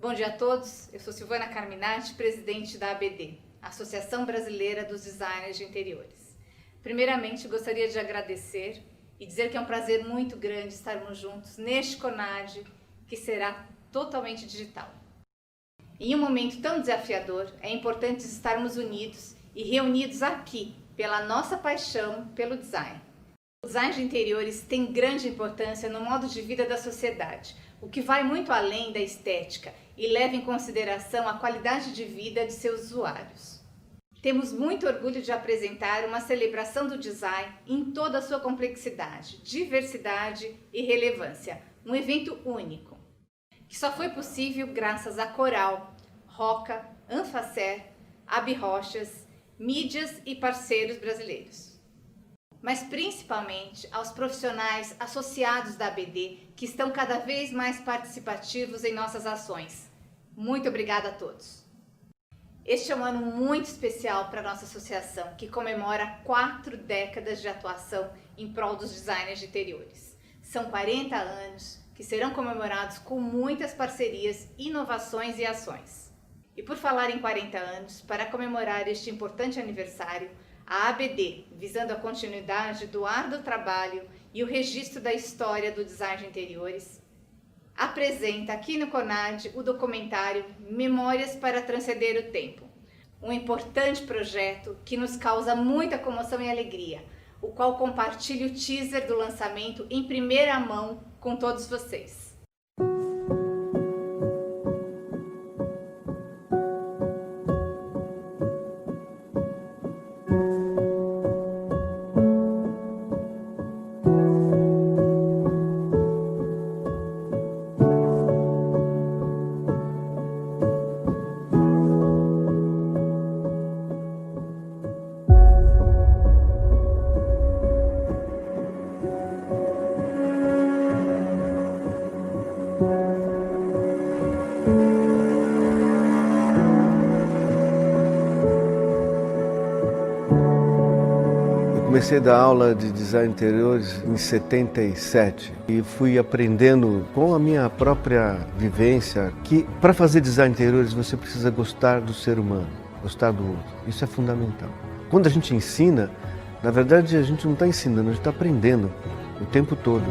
Bom dia a todos, eu sou Silvana Carminati, presidente da ABD, Associação Brasileira dos Designers de Interiores. Primeiramente, gostaria de agradecer e dizer que é um prazer muito grande estarmos juntos neste CONAD, que será totalmente digital. Em um momento tão desafiador, é importante estarmos unidos e reunidos aqui, pela nossa paixão pelo design. O design de interiores tem grande importância no modo de vida da sociedade, o que vai muito além da estética e leva em consideração a qualidade de vida de seus usuários. Temos muito orgulho de apresentar uma celebração do design em toda a sua complexidade, diversidade e relevância, um evento único, que só foi possível graças a Coral, Roca, Anfacer, Abrochas, mídias e parceiros brasileiros. Mas principalmente aos profissionais associados da ABD, que estão cada vez mais participativos em nossas ações. Muito obrigada a todos! Este é um ano muito especial para a nossa associação, que comemora 4 décadas de atuação em prol dos designers de interiores. São 40 anos que serão comemorados com muitas parcerias, inovações e ações. E por falar em 40 anos, para comemorar este importante aniversário, a ABD, visando a continuidade do árduo trabalho e o registro da história do design de interiores, apresenta aqui no CONAD o documentário Memórias para Transcender o Tempo, um importante projeto que nos causa muita comoção e alegria, o qual compartilho o teaser do lançamento em primeira mão com todos vocês. Comecei a dar aula de design de interiores em 77 e fui aprendendo com a minha própria vivência que para fazer design de interiores você precisa gostar do ser humano, gostar do outro. Isso é fundamental. Quando a gente ensina, na verdade a gente não está ensinando, a gente está aprendendo o tempo todo.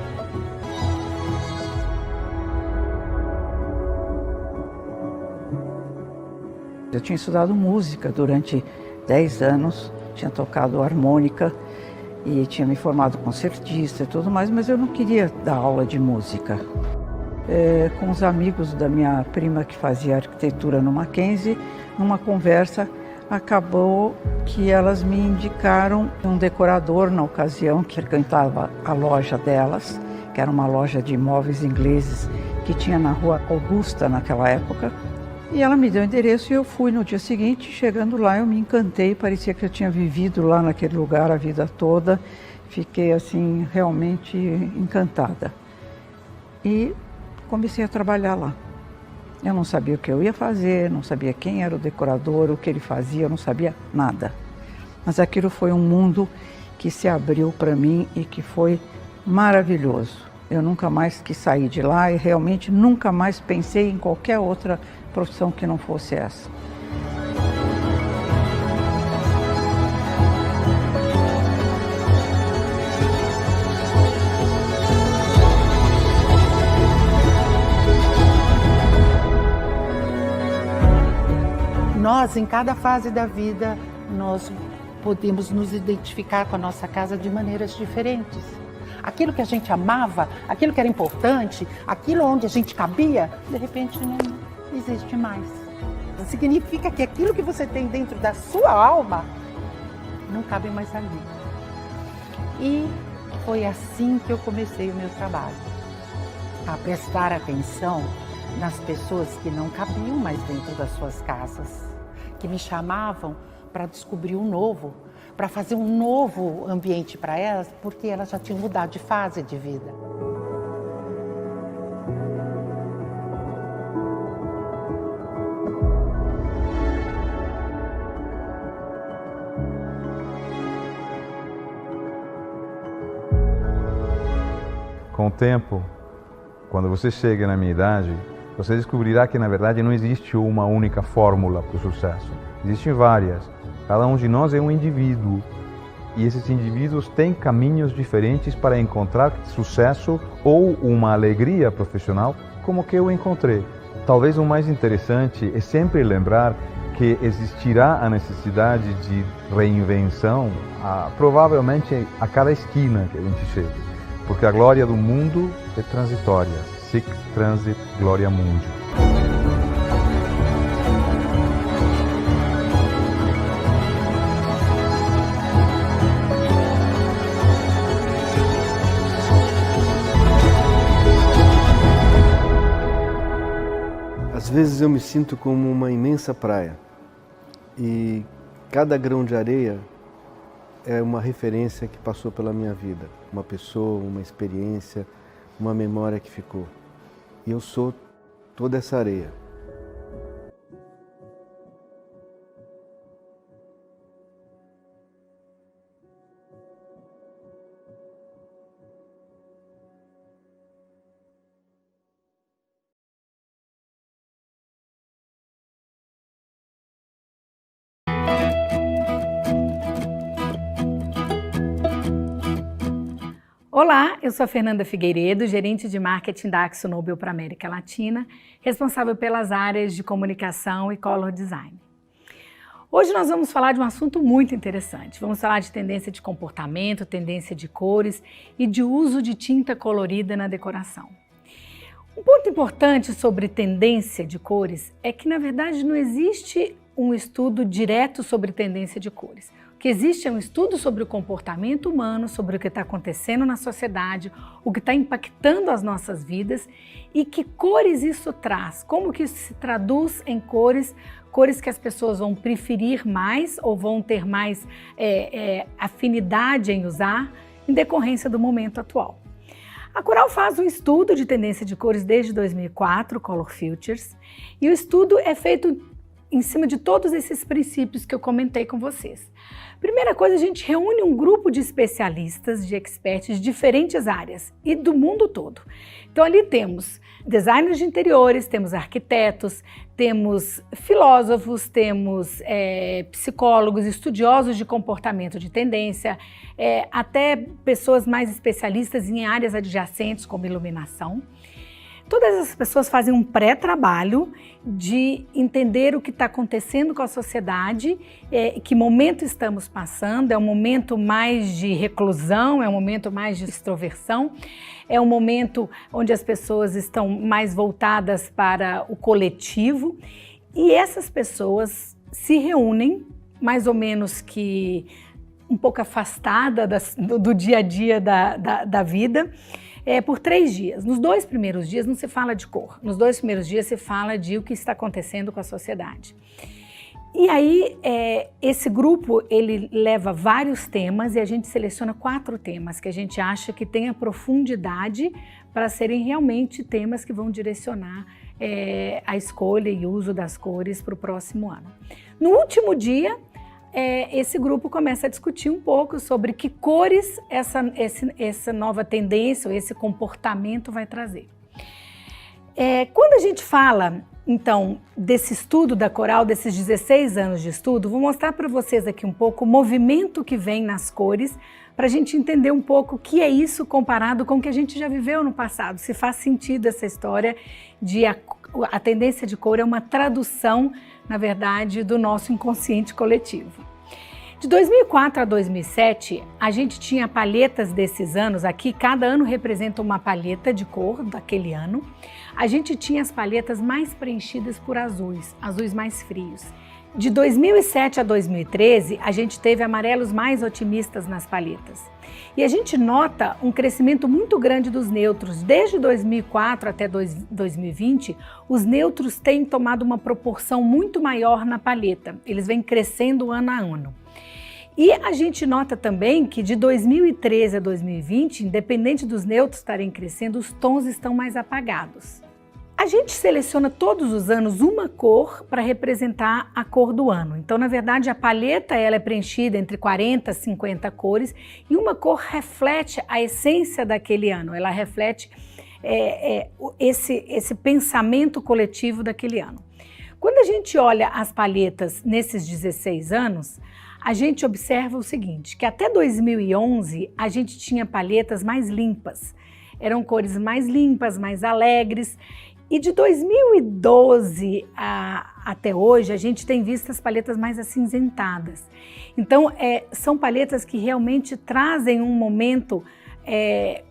Eu tinha estudado música durante 10 anos, tinha tocado harmônica e tinha me formado concertista e tudo mais, mas eu não queria dar aula de música. Com os amigos da minha prima que fazia arquitetura no Mackenzie, numa conversa, acabou que elas me indicaram um decorador na ocasião que frequentava a loja delas, que era uma loja de imóveis ingleses que tinha na Rua Augusta naquela época. E ela me deu o endereço e eu fui no dia seguinte. Chegando lá eu me encantei, parecia que eu tinha vivido lá naquele lugar a vida toda. Fiquei assim realmente encantada. E comecei a trabalhar lá. Eu não sabia o que eu ia fazer, não sabia quem era o decorador, o que ele fazia, eu não sabia nada. Mas aquilo foi um mundo que se abriu para mim e que foi maravilhoso. Eu nunca mais quis sair de lá e realmente nunca mais pensei em qualquer outra profissão que não fosse essa. Nós, em cada fase da vida, nós podemos nos identificar com a nossa casa de maneiras diferentes. Aquilo que a gente amava, aquilo que era importante, aquilo onde a gente cabia, de repente não existe mais. Significa que aquilo que você tem dentro da sua alma não cabe mais ali. E foi assim que eu comecei o meu trabalho, a prestar atenção nas pessoas que não cabiam mais dentro das suas casas, que me chamavam para descobrir um novo, para fazer um novo ambiente para elas, porque elas já tinham mudado de fase de vida. Com o tempo, quando você chega na minha idade, você descobrirá que, na verdade, não existe uma única fórmula para o sucesso. Existem várias. Cada um de nós é um indivíduo. E esses indivíduos têm caminhos diferentes para encontrar sucesso ou uma alegria profissional, como que eu encontrei. Talvez o mais interessante é sempre lembrar que existirá a necessidade de reinvenção, provavelmente a cada esquina que a gente chega. Porque a glória do mundo é transitória. Sic transit gloria mundi. Às vezes eu me sinto como uma imensa praia e cada grão de areia é uma referência que passou pela minha vida, uma pessoa, uma experiência, uma memória que ficou. E eu sou toda essa areia. Olá, eu sou a Fernanda Figueiredo, gerente de marketing da AkzoNobel para a América Latina, responsável pelas áreas de comunicação e color design. Hoje nós vamos falar de um assunto muito interessante. Vamos falar de tendência de comportamento, tendência de cores e de uso de tinta colorida na decoração. Um ponto importante sobre tendência de cores é que, na verdade, não existe um estudo direto sobre tendência de cores. O que existe é um estudo sobre o comportamento humano, sobre o que está acontecendo na sociedade, o que está impactando as nossas vidas e que cores isso traz, como que isso se traduz em cores que as pessoas vão preferir mais ou vão ter mais afinidade em usar em decorrência do momento atual. A Coral faz um estudo de tendência de cores desde 2004, Color Futures, e o estudo é feito em cima de todos esses princípios que eu comentei com vocês. Primeira coisa, a gente reúne um grupo de especialistas, de experts de diferentes áreas e do mundo todo. Então ali temos designers de interiores, temos arquitetos, temos filósofos, temos psicólogos, estudiosos de comportamento de tendência, até pessoas mais especialistas em áreas adjacentes como iluminação. Todas essas pessoas fazem um pré-trabalho de entender o que está acontecendo com a sociedade, que momento estamos passando, é um momento mais de reclusão, é um momento mais de extroversão, é um momento onde as pessoas estão mais voltadas para o coletivo e essas pessoas se reúnem, mais ou menos que um pouco afastada do dia a dia da vida, por 3 dias. Nos 2 primeiros dias não se fala de cor, nos 2 primeiros dias se fala de o que está acontecendo com a sociedade. E aí, esse grupo, ele leva vários temas e a gente seleciona 4 temas que a gente acha que tem a profundidade para serem realmente temas que vão direcionar a escolha e uso das cores para o próximo ano. No último dia, esse grupo começa a discutir um pouco sobre que cores essa nova tendência ou esse comportamento vai trazer. Quando a gente fala, então, desse estudo da Coral, desses 16 anos de estudo, vou mostrar para vocês aqui um pouco o movimento que vem nas cores, para a gente entender um pouco o que é isso comparado com o que a gente já viveu no passado, se faz sentido essa história de a tendência de cor é uma tradução, na verdade, do nosso inconsciente coletivo. De 2004 a 2007, a gente tinha palhetas desses anos, aqui cada ano representa uma palheta de cor daquele ano. A gente tinha as palhetas mais preenchidas por azuis mais frios. De 2007 a 2013, a gente teve amarelos mais otimistas nas palhetas. E a gente nota um crescimento muito grande dos neutros. Desde 2004 até 2020, os neutros têm tomado uma proporção muito maior na palheta. Eles vêm crescendo ano a ano. E a gente nota também que de 2013 a 2020, independente dos neutros estarem crescendo, os tons estão mais apagados. A gente seleciona todos os anos uma cor para representar a cor do ano. Então, na verdade, a palheta ela é preenchida entre 40 e 50 cores e uma cor reflete a essência daquele ano. Ela reflete esse pensamento coletivo daquele ano. Quando a gente olha as palhetas nesses 16 anos, a gente observa o seguinte, que até 2011 a gente tinha palhetas mais limpas, eram cores mais limpas, mais alegres, e de 2012 até hoje a gente tem visto as palhetas mais acinzentadas. Então são palhetas que realmente trazem um momento,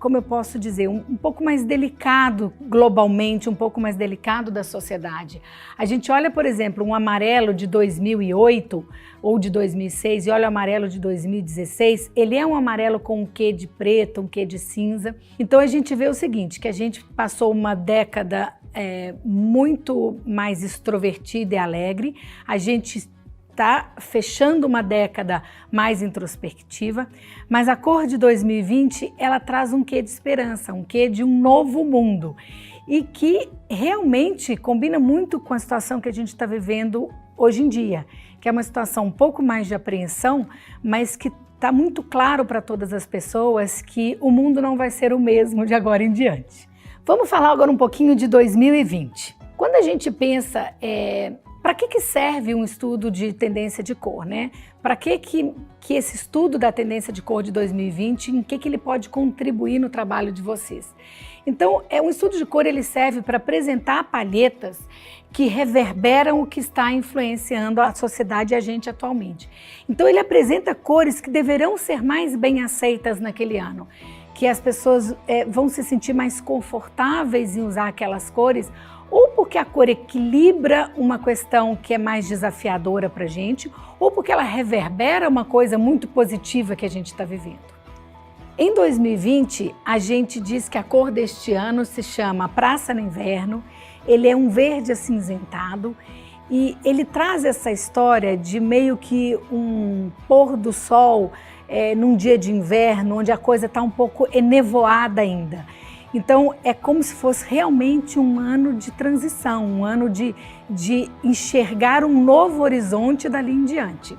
como eu posso dizer, um pouco mais delicado globalmente, um pouco mais delicado da sociedade. A gente olha, por exemplo, um amarelo de 2008 ou de 2006 e olha o amarelo de 2016, ele é um amarelo com um quê de preto, um quê de cinza. Então a gente vê o seguinte, que a gente passou uma década muito mais extrovertida e alegre, a gente está fechando uma década mais introspectiva, mas a cor de 2020 ela traz um quê de esperança, um quê de um novo mundo e que realmente combina muito com a situação que a gente está vivendo hoje em dia, que é uma situação um pouco mais de apreensão, mas que está muito claro para todas as pessoas que o mundo não vai ser o mesmo de agora em diante. Vamos falar agora um pouquinho de 2020. Quando a gente pensa, para que serve um estudo de tendência de cor, né? Para que esse estudo da tendência de cor de 2020, em que ele pode contribuir no trabalho de vocês? Então, um estudo de cor ele serve para apresentar palhetas que reverberam o que está influenciando a sociedade e a gente atualmente. Então, ele apresenta cores que deverão ser mais bem aceitas naquele ano, que as pessoas vão se sentir mais confortáveis em usar aquelas cores, ou porque a cor equilibra uma questão que é mais desafiadora para a gente, ou porque ela reverbera uma coisa muito positiva que a gente está vivendo. Em 2020, a gente diz que a cor deste ano se chama Praça no Inverno, ele é um verde acinzentado e ele traz essa história de meio que um pôr do sol num dia de inverno, onde a coisa está um pouco enevoada ainda. Então, é como se fosse realmente um ano de transição, um ano de enxergar um novo horizonte dali em diante.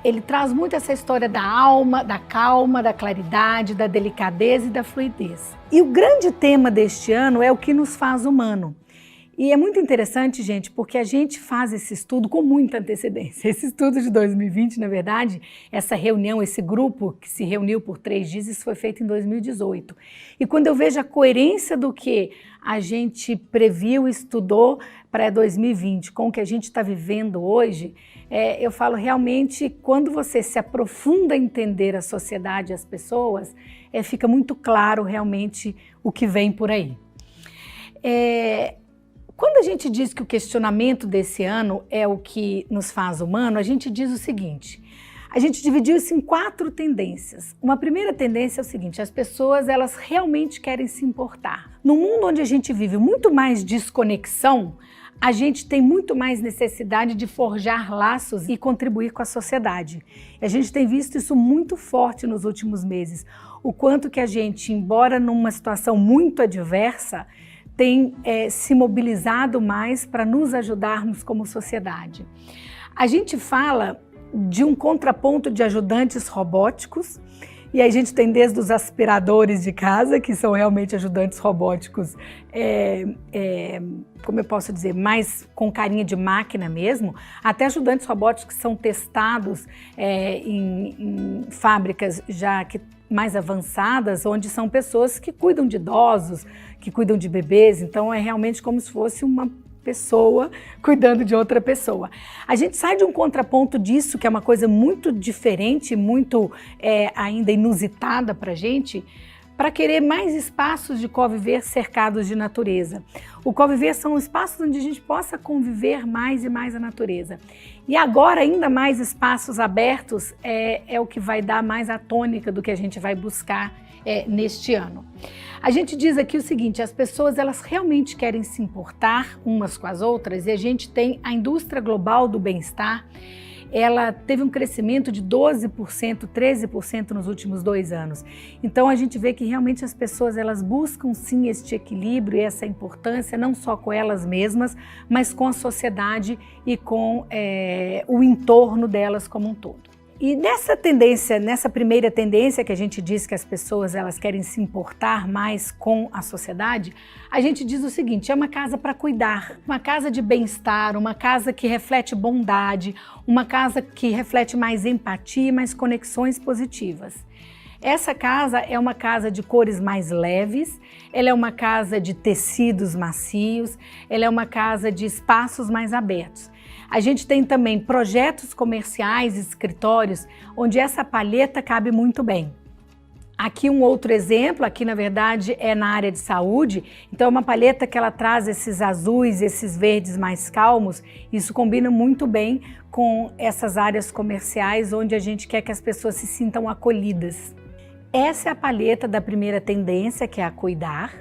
Ele traz muito essa história da alma, da calma, da claridade, da delicadeza e da fluidez. E o grande tema deste ano é o que nos faz humano. E é muito interessante, gente, porque a gente faz esse estudo com muita antecedência. Esse estudo de 2020, na verdade, essa reunião, esse grupo que se reuniu por 3 dias, isso foi feito em 2018. E quando eu vejo a coerência do que a gente previu e estudou para 2020 com o que a gente está vivendo hoje, eu falo realmente, quando você se aprofunda em entender a sociedade e as pessoas, fica muito claro realmente o que vem por aí. Quando a gente diz que o questionamento desse ano é o que nos faz humano, a gente diz o seguinte, a gente dividiu isso em 4 tendências. Uma primeira tendência é o seguinte, as pessoas elas realmente querem se importar. No mundo onde a gente vive muito mais desconexão, a gente tem muito mais necessidade de forjar laços e contribuir com a sociedade. E a gente tem visto isso muito forte nos últimos meses. O quanto que a gente, embora numa situação muito adversa, tem se mobilizado mais para nos ajudarmos como sociedade. A gente fala de um contraponto de ajudantes robóticos, e a gente tem desde os aspiradores de casa, que são realmente ajudantes robóticos, como eu posso dizer, mais com carinha de máquina mesmo, até ajudantes robóticos que são testados em fábricas já mais avançadas, onde são pessoas que cuidam de idosos, que cuidam de bebês, então é realmente como se fosse uma pessoa cuidando de outra pessoa. A gente sai de um contraponto disso, que é uma coisa muito diferente, muito ainda inusitada para a gente, para querer mais espaços de conviver cercados de natureza. O conviver são espaços onde a gente possa conviver mais e mais a natureza. E agora ainda mais espaços abertos é o que vai dar mais a tônica do que a gente vai buscar neste ano. A gente diz aqui o seguinte, as pessoas elas realmente querem se importar umas com as outras e a gente tem a indústria global do bem-estar, ela teve um crescimento de 12%, 13% nos últimos 2 anos. Então a gente vê que realmente as pessoas elas buscam sim este equilíbrio e essa importância, não só com elas mesmas, mas com a sociedade e com o entorno delas como um todo. E nessa tendência, nessa primeira tendência que a gente diz que as pessoas elas querem se importar mais com a sociedade, a gente diz o seguinte: é uma casa para cuidar, uma casa de bem-estar, uma casa que reflete bondade, uma casa que reflete mais empatia e mais conexões positivas. Essa casa é uma casa de cores mais leves, ela é uma casa de tecidos macios, ela é uma casa de espaços mais abertos. A gente tem também projetos comerciais, escritórios, onde essa palheta cabe muito bem. Aqui um outro exemplo, aqui na verdade é na área de saúde, então é uma palheta que ela traz esses azuis, esses verdes mais calmos, isso combina muito bem com essas áreas comerciais onde a gente quer que as pessoas se sintam acolhidas. Essa é a palheta da primeira tendência, que é a cuidar.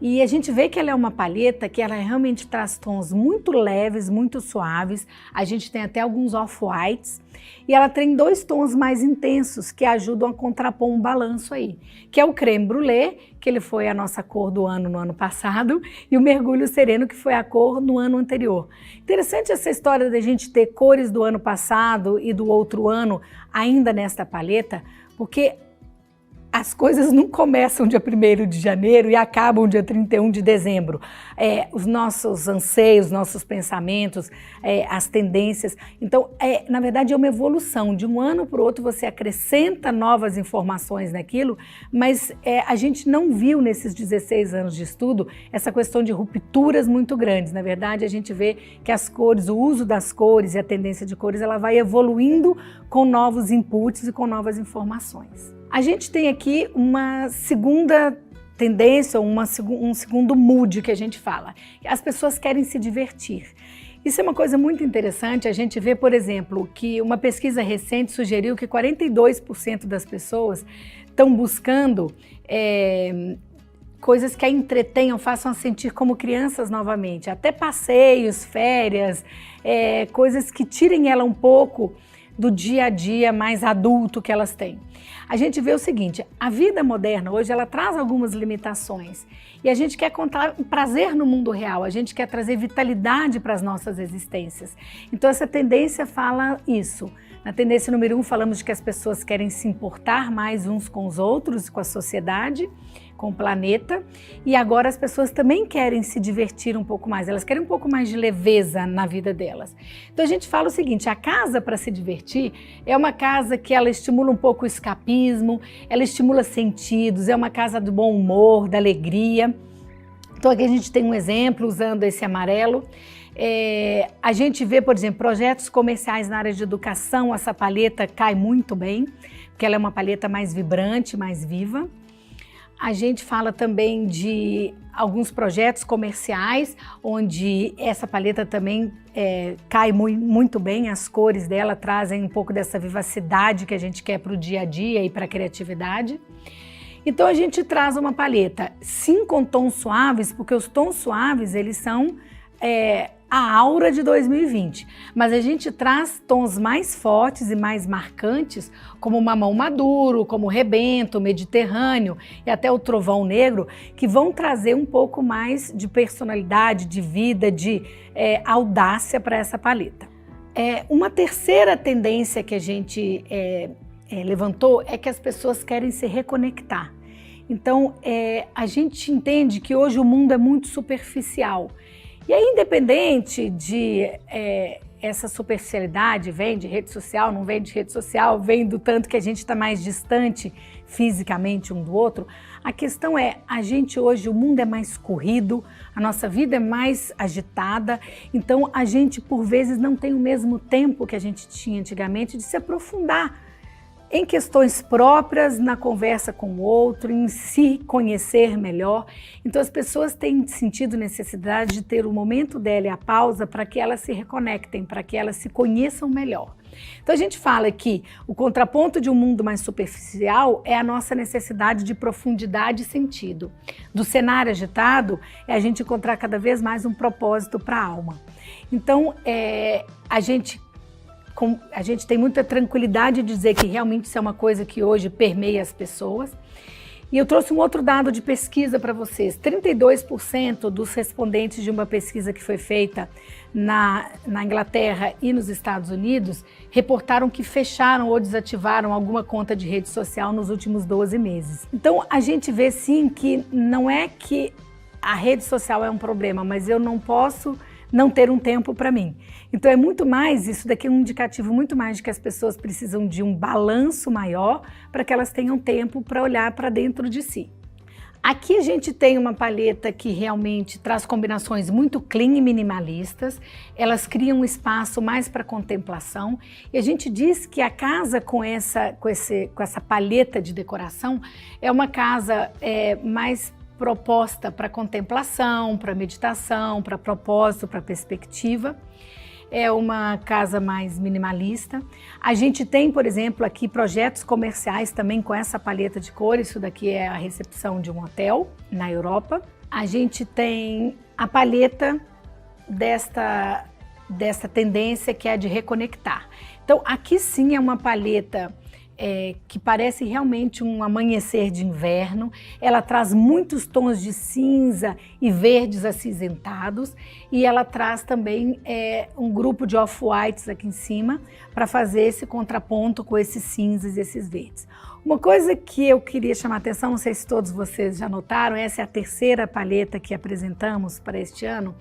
E a gente vê que ela é uma palheta que ela realmente traz tons muito leves, muito suaves. A gente tem até alguns off-whites. E ela tem 2 tons mais intensos que ajudam a contrapor um balanço aí. Que é o creme brulee, que ele foi a nossa cor do ano no ano passado, e o mergulho sereno, que foi a cor no ano anterior. Interessante essa história da gente ter cores do ano passado e do outro ano ainda nesta palheta, porque as coisas não começam dia 1º de janeiro e acabam dia 31 de dezembro. Os nossos anseios, nossos pensamentos, as tendências. Então, na verdade, é uma evolução. De um ano para o outro, você acrescenta novas informações naquilo, mas a gente não viu nesses 16 anos de estudo essa questão de rupturas muito grandes. Na verdade, a gente vê que as cores, o uso das cores e a tendência de cores, ela vai evoluindo com novos inputs e com novas informações. A gente tem aqui uma segunda tendência, um segundo mood que a gente fala. As pessoas querem se divertir. Isso é uma coisa muito interessante. A gente vê, por exemplo, que uma pesquisa recente sugeriu que 42% das pessoas estão buscando coisas que a entretenham, façam a sentir como crianças novamente. Até passeios, férias, coisas que tirem ela um pouco do dia a dia mais adulto que elas têm. A gente vê o seguinte: a vida moderna hoje ela traz algumas limitações e a gente quer encontrar prazer no mundo real, a gente quer trazer vitalidade para as nossas existências. Então essa tendência fala isso. Na tendência número 1 falamos de que as pessoas querem se importar mais uns com os outros, com a sociedade, com o planeta, e agora as pessoas também querem se divertir um pouco mais, elas querem um pouco mais de leveza na vida delas. Então a gente fala o seguinte: a casa para se divertir é uma casa que ela estimula um pouco o escapismo, ela estimula sentidos, é uma casa do bom humor, da alegria. Então aqui a gente tem um exemplo usando esse amarelo. A gente vê, por exemplo, projetos comerciais na área de educação, essa palheta cai muito bem, porque ela é uma palheta mais vibrante, mais viva. A gente fala também de alguns projetos comerciais, onde essa palheta também cai muito bem, as cores dela trazem um pouco dessa vivacidade que a gente quer para o dia a dia e para a criatividade. Então a gente traz uma palheta, sim, com tons suaves, porque os tons suaves eles são a aura de 2020, mas a gente traz tons mais fortes e mais marcantes, como o mamão maduro, como o rebento, o mediterrâneo e até o trovão negro, que vão trazer um pouco mais de personalidade, de vida, de audácia para essa paleta. Uma terceira tendência que a gente levantou é que as pessoas querem se reconectar. Então, a gente entende que hoje o mundo é muito superficial. E aí, independente de essa superficialidade, vem de rede social, não vem de rede social, vem do tanto que a gente está mais distante fisicamente um do outro, a questão é, a gente hoje, o mundo é mais corrido, a nossa vida é mais agitada, então a gente por vezes não tem o mesmo tempo que a gente tinha antigamente de se aprofundar em questões próprias, na conversa com o outro, em se conhecer melhor. Então as pessoas têm sentido necessidade de ter o momento dela e a pausa para que elas se reconectem, para que elas se conheçam melhor. Então a gente fala que o contraponto de um mundo mais superficial é a nossa necessidade de profundidade e sentido. Do cenário agitado é a gente encontrar cada vez mais um propósito para a alma. Então a gente tem muita tranquilidade de dizer que realmente isso é uma coisa que hoje permeia as pessoas. E eu trouxe um outro dado de pesquisa para vocês. 32% dos respondentes de uma pesquisa que foi feita na Inglaterra e nos Estados Unidos reportaram que fecharam ou desativaram alguma conta de rede social nos últimos 12 meses. Então, a gente vê sim que não é que a rede social é um problema, mas eu não posso não ter um tempo para mim. Então é muito mais, isso daqui é um indicativo muito mais de que as pessoas precisam de um balanço maior para que elas tenham tempo para olhar para dentro de si. Aqui a gente tem uma paleta que realmente traz combinações muito clean e minimalistas, elas criam um espaço mais para contemplação e a gente diz que a casa com essa paleta de decoração é uma casa mais proposta para contemplação, para meditação, para propósito, para perspectiva. É uma casa mais minimalista. A gente tem, por exemplo, aqui projetos comerciais também com essa paleta de cores. Isso daqui é a recepção de um hotel na Europa. A gente tem a paleta desta tendência que é a de reconectar. Então, aqui sim é uma paleta que parece realmente um amanhecer de inverno. Ela traz muitos tons de cinza e verdes acinzentados e ela traz também um grupo de off-whites aqui em cima para fazer esse contraponto com esses cinzas e esses verdes. Uma coisa que eu queria chamar a atenção, não sei se todos vocês já notaram, essa é a terceira paleta que apresentamos para este ano.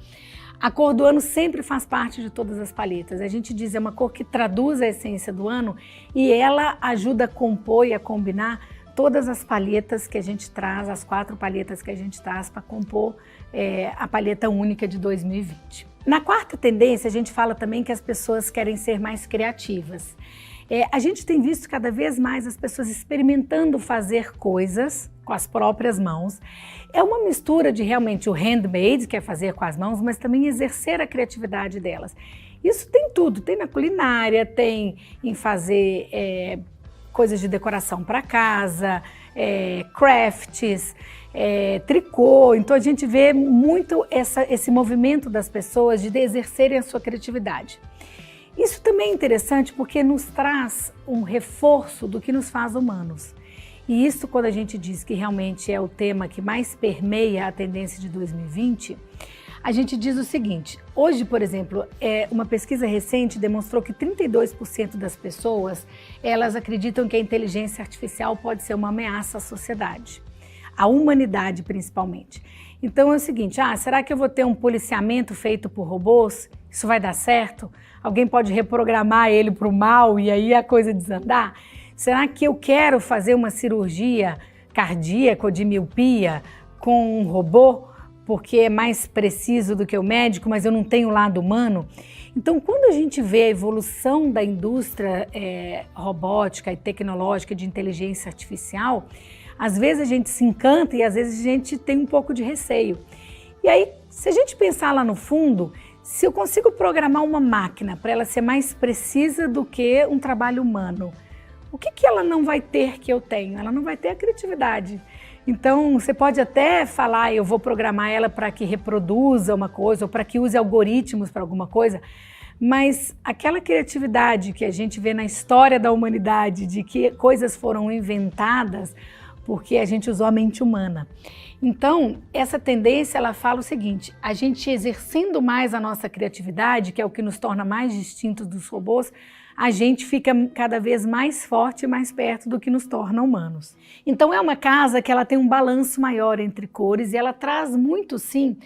A cor do ano sempre faz parte de todas as paletas. A gente diz é uma cor que traduz a essência do ano e ela ajuda a compor e a combinar todas as paletas que a gente traz, as 4 paletas que a gente traz para compor a paleta única de 2020. Na quarta tendência, a gente fala também que as pessoas querem ser mais criativas. A gente tem visto cada vez mais as pessoas experimentando fazer coisas com as próprias mãos. É uma mistura de realmente o handmade, que é fazer com as mãos, mas também exercer a criatividade delas. Isso tem tudo, tem na culinária, tem em fazer coisas de decoração para casa, crafts, tricô. Então a gente vê muito esse movimento das pessoas de exercerem a sua criatividade. Isso também é interessante porque nos traz um reforço do que nos faz humanos. E isso, quando a gente diz que realmente é o tema que mais permeia a tendência de 2020, a gente diz o seguinte: hoje, por exemplo, uma pesquisa recente demonstrou que 32% das pessoas, elas acreditam que a inteligência artificial pode ser uma ameaça à sociedade, à humanidade principalmente. Então é o seguinte, será que eu vou ter um policiamento feito por robôs? Isso vai dar certo? Alguém pode reprogramar ele para o mal e aí a coisa desandar? Será que eu quero fazer uma cirurgia cardíaca ou de miopia com um robô, porque é mais preciso do que o médico, mas eu não tenho o lado humano? Então, quando a gente vê a evolução da indústria robótica e tecnológica de inteligência artificial, às vezes a gente se encanta e às vezes a gente tem um pouco de receio. E aí, se a gente pensar lá no fundo, se eu consigo programar uma máquina para ela ser mais precisa do que um trabalho humano, o que ela não vai ter que eu tenho? Ela não vai ter a criatividade. Então, você pode até falar, eu vou programar ela para que reproduza uma coisa ou para que use algoritmos para alguma coisa, mas aquela criatividade que a gente vê na história da humanidade, de que coisas foram inventadas porque a gente usou a mente humana. Então, essa tendência, ela fala o seguinte: a gente exercendo mais a nossa criatividade, que é o que nos torna mais distintos dos robôs, a gente fica cada vez mais forte e mais perto do que nos torna humanos. Então é uma casa que ela tem um balanço maior entre cores e ela traz muito, sim,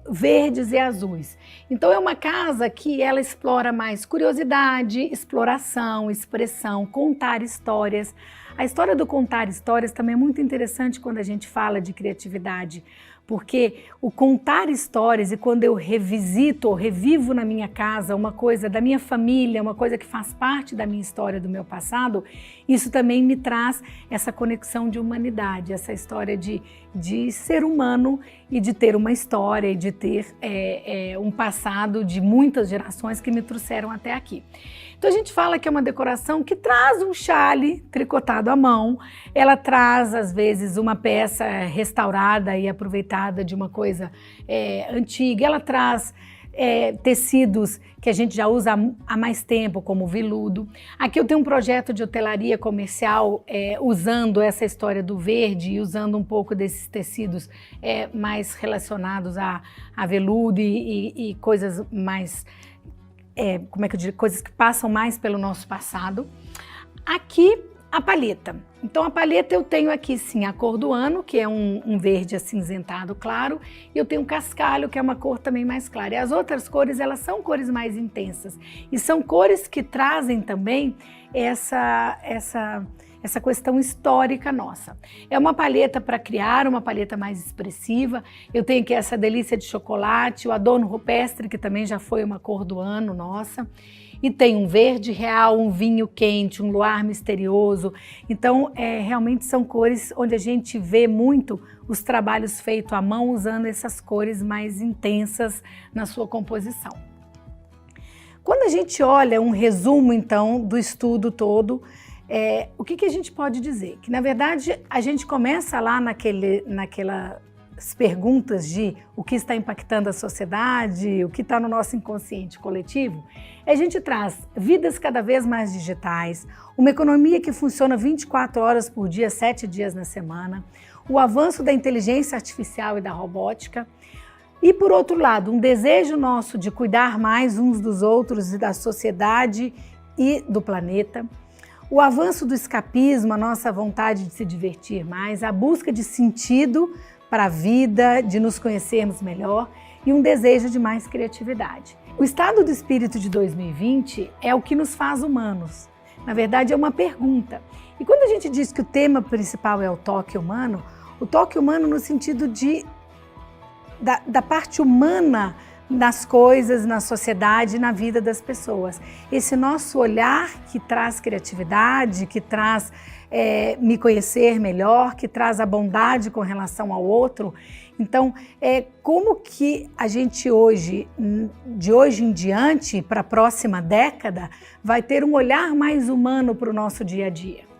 verdes e azuis. Então é uma casa que ela explora mais curiosidade, exploração, expressão, contar histórias. A história do contar histórias também é muito interessante quando a gente fala de criatividade, porque o contar histórias, e quando eu revisito ou revivo na minha casa uma coisa da minha família, uma coisa que faz parte da minha história, do meu passado, isso também me traz essa conexão de humanidade, essa história de ser humano e de ter uma história e de ter um passado de muitas gerações que me trouxeram até aqui. Então a gente fala que é uma decoração que traz um chale tricotado à mão, ela traz às vezes uma peça restaurada e aproveitada de uma coisa antiga, ela traz tecidos que a gente já usa há mais tempo, como o veludo. Aqui eu tenho um projeto de hotelaria comercial usando essa história do verde e usando um pouco desses tecidos mais relacionados a veludo e coisas mais, como é que eu digo, coisas que passam mais pelo nosso passado. Aqui a palheta. Então a palheta eu tenho aqui sim a cor do ano, que é um verde acinzentado claro, e eu tenho cascalho, que é uma cor também mais clara. E as outras cores, elas são cores mais intensas. E são cores que trazem também essa questão histórica nossa. É uma palheta para criar, uma palheta mais expressiva. Eu tenho aqui essa delícia de chocolate, o adorno rupestre, que também já foi uma cor do ano nossa. E tem um verde real, um vinho quente, um luar misterioso. Então, realmente são cores onde a gente vê muito os trabalhos feitos à mão usando essas cores mais intensas na sua composição. Quando a gente olha um resumo, então, do estudo todo, o que a gente pode dizer? Que, na verdade, a gente começa lá naquelas perguntas de o que está impactando a sociedade, o que está no nosso inconsciente coletivo, a gente traz vidas cada vez mais digitais, uma economia que funciona 24 horas por dia, 7 dias na semana, o avanço da inteligência artificial e da robótica, e, por outro lado, um desejo nosso de cuidar mais uns dos outros e da sociedade e do planeta, o avanço do escapismo, a nossa vontade de se divertir mais, a busca de sentido para a vida, de nos conhecermos melhor e um desejo de mais criatividade. O estado do espírito de 2020 é o que nos faz humanos. Na verdade, é uma pergunta. E quando a gente diz que o tema principal é o toque humano no sentido da parte humana nas coisas, na sociedade, na vida das pessoas. Esse nosso olhar que traz criatividade, que traz me conhecer melhor, que traz a bondade com relação ao outro. Então, como que a gente hoje, de hoje em diante, para a próxima década, vai ter um olhar mais humano para o nosso dia a dia?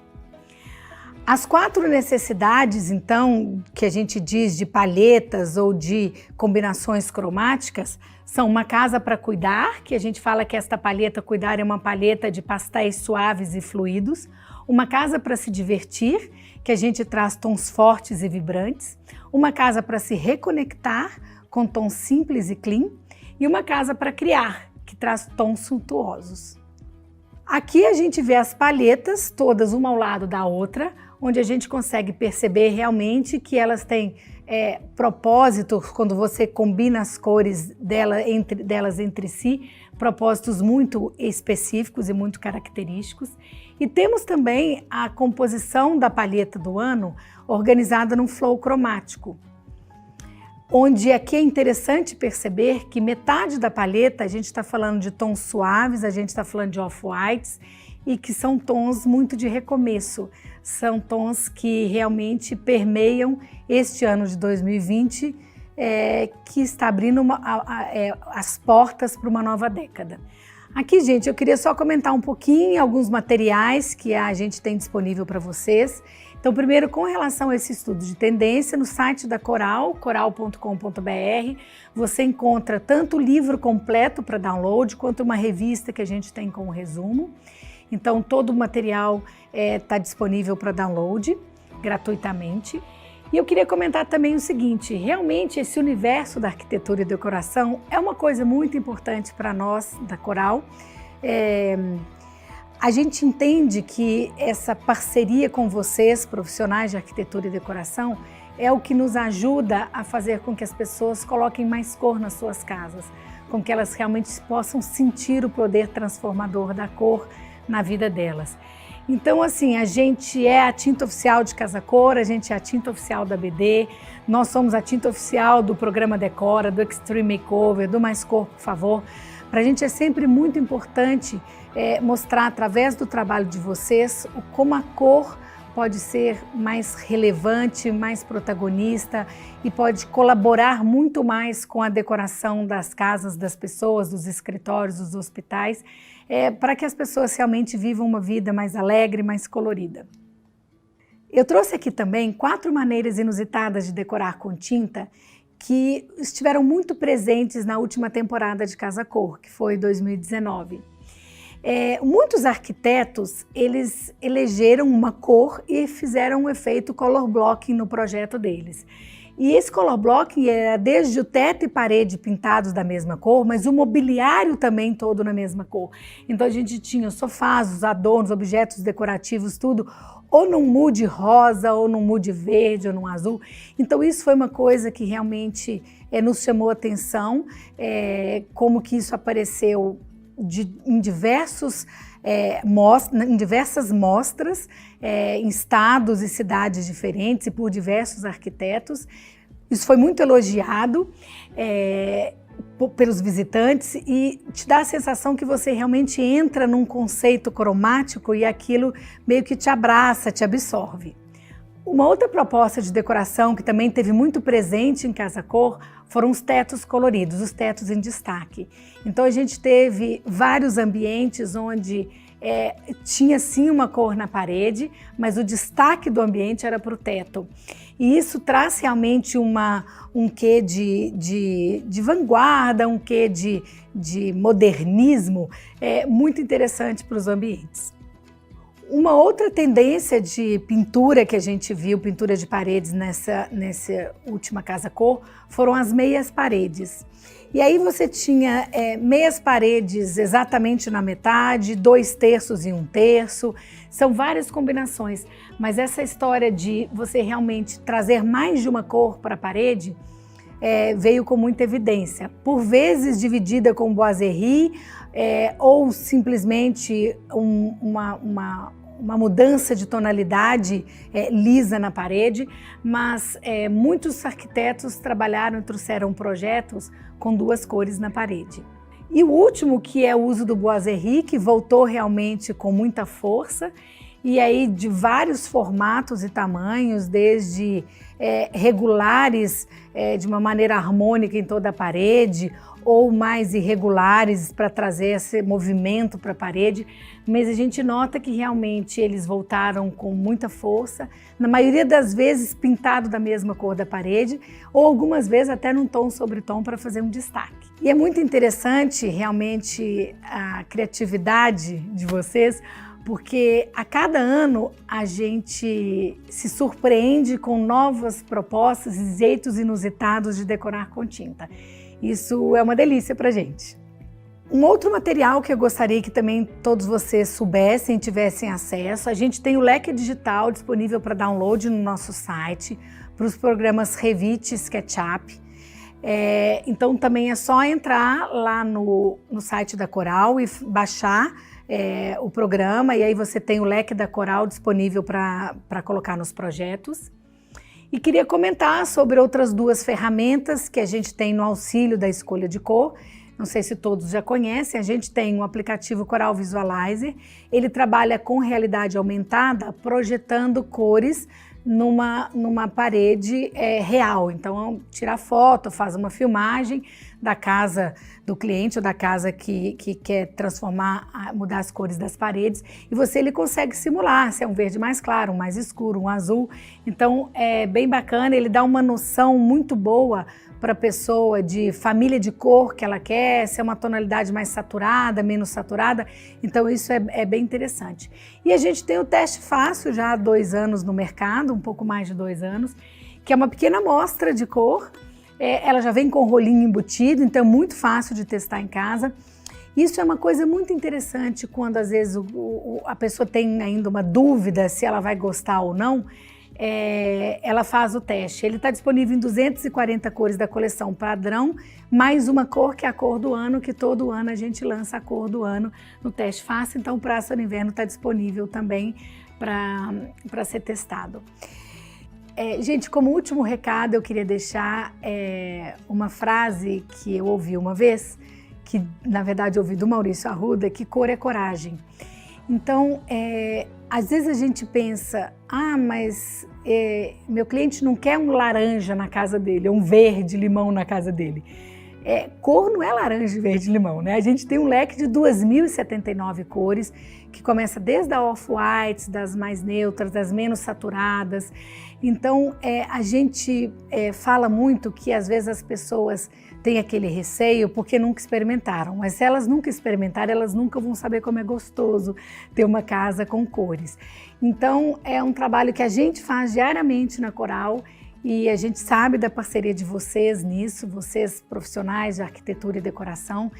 As 4 necessidades, então, que a gente diz de palhetas ou de combinações cromáticas, são uma casa para cuidar, que a gente fala que esta palheta cuidar é uma palheta de pastéis suaves e fluidos, uma casa para se divertir, que a gente traz tons fortes e vibrantes, uma casa para se reconectar, com tons simples e clean, e uma casa para criar, que traz tons suntuosos. Aqui a gente vê as palhetas, todas uma ao lado da outra, onde a gente consegue perceber realmente que elas têm propósitos, quando você combina as cores delas entre si, propósitos muito específicos e muito característicos. E temos também a composição da palheta do ano organizada num flow cromático, onde aqui é interessante perceber que metade da palheta a gente está falando de tons suaves, a gente está falando de off-whites, e que são tons muito de recomeço, são tons que realmente permeiam este ano de 2020, que está abrindo as portas para uma nova década. Aqui, gente, eu queria só comentar um pouquinho alguns materiais que a gente tem disponível para vocês. Então, primeiro, com relação a esse estudo de tendência, no site da Coral, coral.com.br, você encontra tanto o livro completo para download, quanto uma revista que a gente tem com o resumo. Então, todo o material está disponível para download gratuitamente. E eu queria comentar também o seguinte, realmente esse universo da arquitetura e decoração é uma coisa muito importante para nós da Coral. A gente entende que essa parceria com vocês, profissionais de arquitetura e decoração, é o que nos ajuda a fazer com que as pessoas coloquem mais cor nas suas casas, com que elas realmente possam sentir o poder transformador da cor na vida delas. Então, assim, a gente é a tinta oficial de Casa Cor, a gente é a tinta oficial da BD, nós somos a tinta oficial do programa Decora, do Extreme Makeover, do Mais Cor, por favor. Para a gente é sempre muito importante mostrar, através do trabalho de vocês, como a cor pode ser mais relevante, mais protagonista e pode colaborar muito mais com a decoração das casas, das pessoas, dos escritórios, dos hospitais, para que as pessoas realmente vivam uma vida mais alegre, mais colorida. Eu trouxe aqui também 4 maneiras inusitadas de decorar com tinta que estiveram muito presentes na última temporada de Casa Cor, que foi 2019. Muitos arquitetos, eles elegeram uma cor e fizeram um efeito color blocking no projeto deles. E esse color blocking era desde o teto e parede pintados da mesma cor, mas o mobiliário também todo na mesma cor. Então a gente tinha os sofás, os adornos, objetos decorativos, tudo, ou num mood rosa, ou num mood verde, ou num azul. Então isso foi uma coisa que realmente nos chamou a atenção, como que isso apareceu em diversas mostras, em estados e cidades diferentes e por diversos arquitetos. Isso foi muito elogiado pelos visitantes e te dá a sensação que você realmente entra num conceito cromático e aquilo meio que te abraça, te absorve. Uma outra proposta de decoração que também teve muito presente em Casa Cor foram os tetos coloridos, os tetos em destaque. Então a gente teve vários ambientes onde tinha sim uma cor na parede, mas o destaque do ambiente era para o teto. E isso traz realmente um quê de vanguarda, um quê de modernismo muito interessante para os ambientes. Uma outra tendência de pintura que a gente viu, pintura de paredes nessa última Casa Cor, foram as meias paredes. E aí você tinha meias paredes exatamente na metade, 2/3 e 1/3, são várias combinações, mas essa história de você realmente trazer mais de uma cor para a parede veio com muita evidência, por vezes dividida com boiserie ou simplesmente uma mudança de tonalidade lisa na parede, mas muitos arquitetos trabalharam e trouxeram projetos com 2 cores na parede. E o último, que é o uso do boiserie, que voltou realmente com muita força, e aí de vários formatos e tamanhos, desde regulares de uma maneira harmônica em toda a parede, ou mais irregulares para trazer esse movimento para a parede, mas a gente nota que realmente eles voltaram com muita força, na maioria das vezes pintado da mesma cor da parede, ou algumas vezes até num tom sobre tom para fazer um destaque. E é muito interessante realmente a criatividade de vocês, porque a cada ano a gente se surpreende com novas propostas e jeitos inusitados de decorar com tinta. Isso é uma delícia pra gente. Um outro material que eu gostaria que também todos vocês soubessem, tivessem acesso, a gente tem o leque digital disponível para download no nosso site, para os programas Revit e SketchUp. Então também é só entrar lá no site da Coral e baixar o programa, e aí você tem o leque da Coral disponível para colocar nos projetos. E queria comentar sobre outras 2 ferramentas que a gente tem no auxílio da escolha de cor. Não sei se todos já conhecem, a gente tem o aplicativo Coral Visualizer. Ele trabalha com realidade aumentada, projetando cores numa parede real. Então, tira foto, faz uma filmagem da casa do cliente ou da casa que quer transformar, mudar as cores das paredes, e ele consegue simular se é um verde mais claro, um mais escuro, um azul. Então, é bem bacana, ele dá uma noção muito boa para a pessoa de família de cor que ela quer, se é uma tonalidade mais saturada, menos saturada. Então isso é bem interessante. E a gente tem o teste fácil já há 2 anos no mercado, um pouco mais de 2 anos, que é uma pequena amostra de cor. Ela já vem com rolinho embutido, então é muito fácil de testar em casa. Isso é uma coisa muito interessante quando às vezes a pessoa tem ainda uma dúvida se ela vai gostar ou não. Ela faz o teste. Ele está disponível em 240 cores da coleção padrão, mais uma cor que é a cor do ano, que todo ano a gente lança a cor do ano no teste fácil. Então, o Praça no Inverno está disponível também para ser testado. Gente, como último recado, eu queria deixar uma frase que eu ouvi uma vez, que na verdade eu ouvi do Maurício Arruda, que cor é coragem. Então, às vezes a gente pensa, mas meu cliente não quer um laranja na casa dele, um verde limão na casa dele. cor não é laranja, verde e limão, né? A gente tem um leque de 2.079 cores, que começa desde a off-white, das mais neutras, das menos saturadas. Então, a gente fala muito que às vezes as pessoas têm aquele receio porque nunca experimentaram, mas se elas nunca experimentarem, elas nunca vão saber como é gostoso ter uma casa com cores. Então, é um trabalho que a gente faz diariamente na Coral e a gente sabe da parceria de vocês nisso, vocês profissionais de arquitetura e decoração,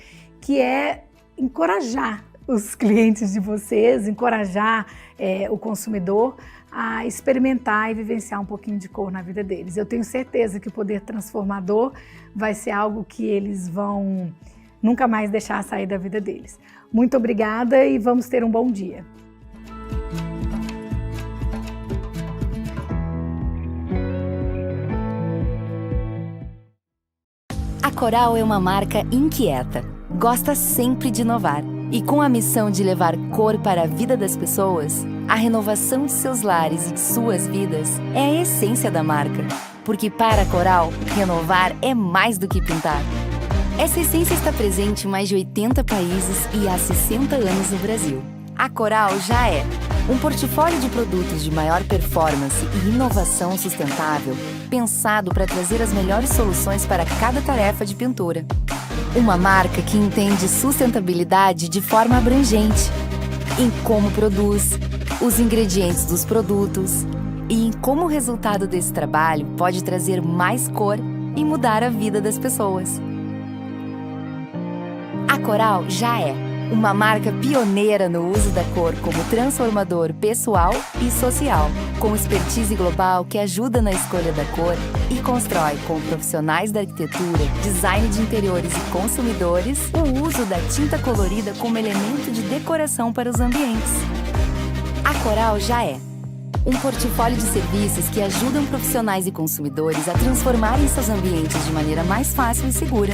que é encorajar os clientes de vocês, encorajar o consumidor a experimentar e vivenciar um pouquinho de cor na vida deles. Eu tenho certeza que o poder transformador vai ser algo que eles vão nunca mais deixar sair da vida deles. Muito obrigada e vamos ter um bom dia. A Coral é uma marca inquieta, gosta sempre de inovar. E com a missão de levar cor para a vida das pessoas, a renovação de seus lares e de suas vidas é a essência da marca. Porque para a Coral, renovar é mais do que pintar. Essa essência está presente em mais de 80 países e há 60 anos no Brasil. A Coral já é um portfólio de produtos de maior performance e inovação sustentável, pensado para trazer as melhores soluções para cada tarefa de pintura. Uma marca que entende sustentabilidade de forma abrangente, em como produz, os ingredientes dos produtos e em como o resultado desse trabalho pode trazer mais cor e mudar a vida das pessoas. A Coral já é uma marca pioneira no uso da cor como transformador pessoal e social, com expertise global que ajuda na escolha da cor e constrói com profissionais da arquitetura, design de interiores e consumidores o uso da tinta colorida como elemento de decoração para os ambientes. A Coral já é um portfólio de serviços que ajudam profissionais e consumidores a transformarem seus ambientes de maneira mais fácil e segura.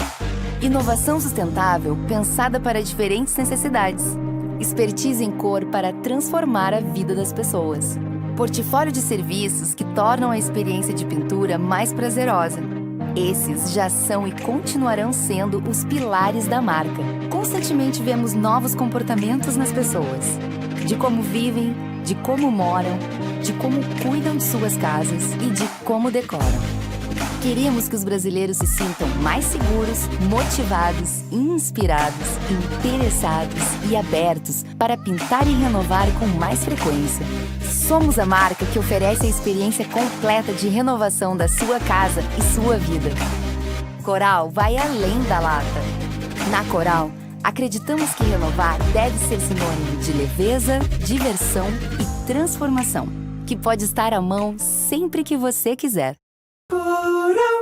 Inovação sustentável pensada para diferentes necessidades. Expertise em cor para transformar a vida das pessoas. Portfólio de serviços que tornam a experiência de pintura mais prazerosa. Esses já são e continuarão sendo os pilares da marca. Constantemente vemos novos comportamentos nas pessoas. De como vivem, de como moram, de como cuidam de suas casas e de como decoram. Queremos que os brasileiros se sintam mais seguros, motivados, inspirados, interessados e abertos para pintar e renovar com mais frequência. Somos a marca que oferece a experiência completa de renovação da sua casa e sua vida. Coral vai além da lata. Na Coral, acreditamos que renovar deve ser sinônimo de leveza, diversão e transformação, que pode estar à mão sempre que você quiser. Coral.